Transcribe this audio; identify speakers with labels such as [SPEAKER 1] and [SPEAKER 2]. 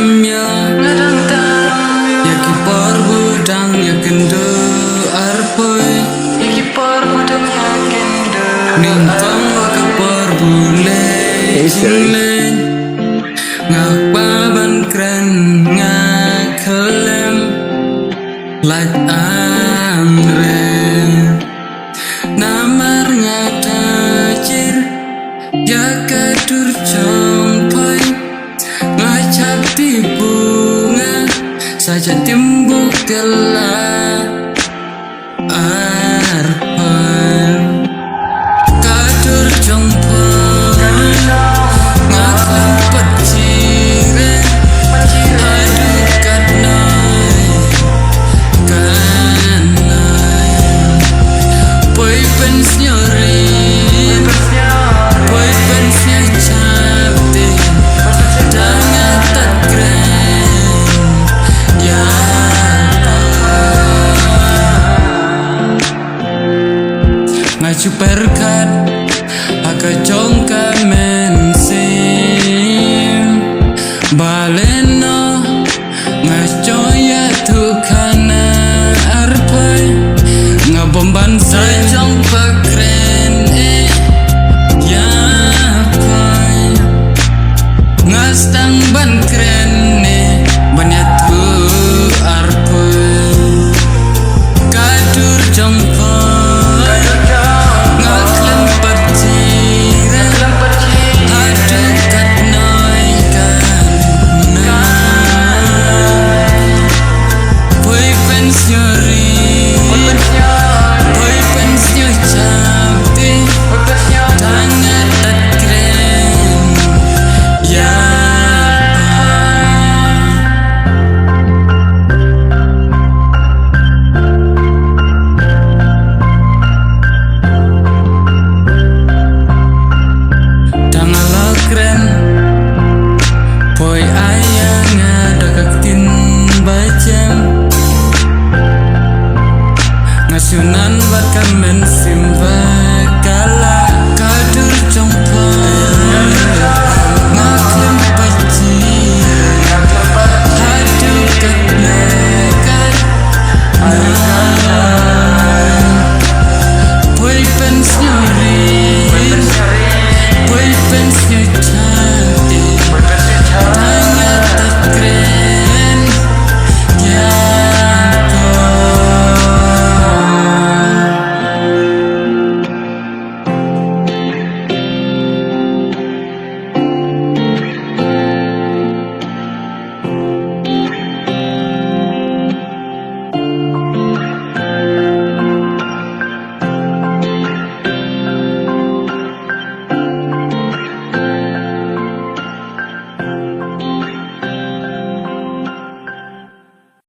[SPEAKER 1] ya ya kipor budang ya kendo arpoy ya kipor budang ya kendo ningkong kipor bule jinglen ngapa ban kren ngakelem like amre namar ngadajir ya kadur jompoy ngacap di bunga saja timbuk gelap arpan kadur jompoy ngakon pecire aduh kanai boy pensiori boy pensia capte dengan tak keren ya ngaju perkat aka jongka mensim baleno ngaco ya tukana arpai ngabomban sajong pakren ya pai ngastang ban kren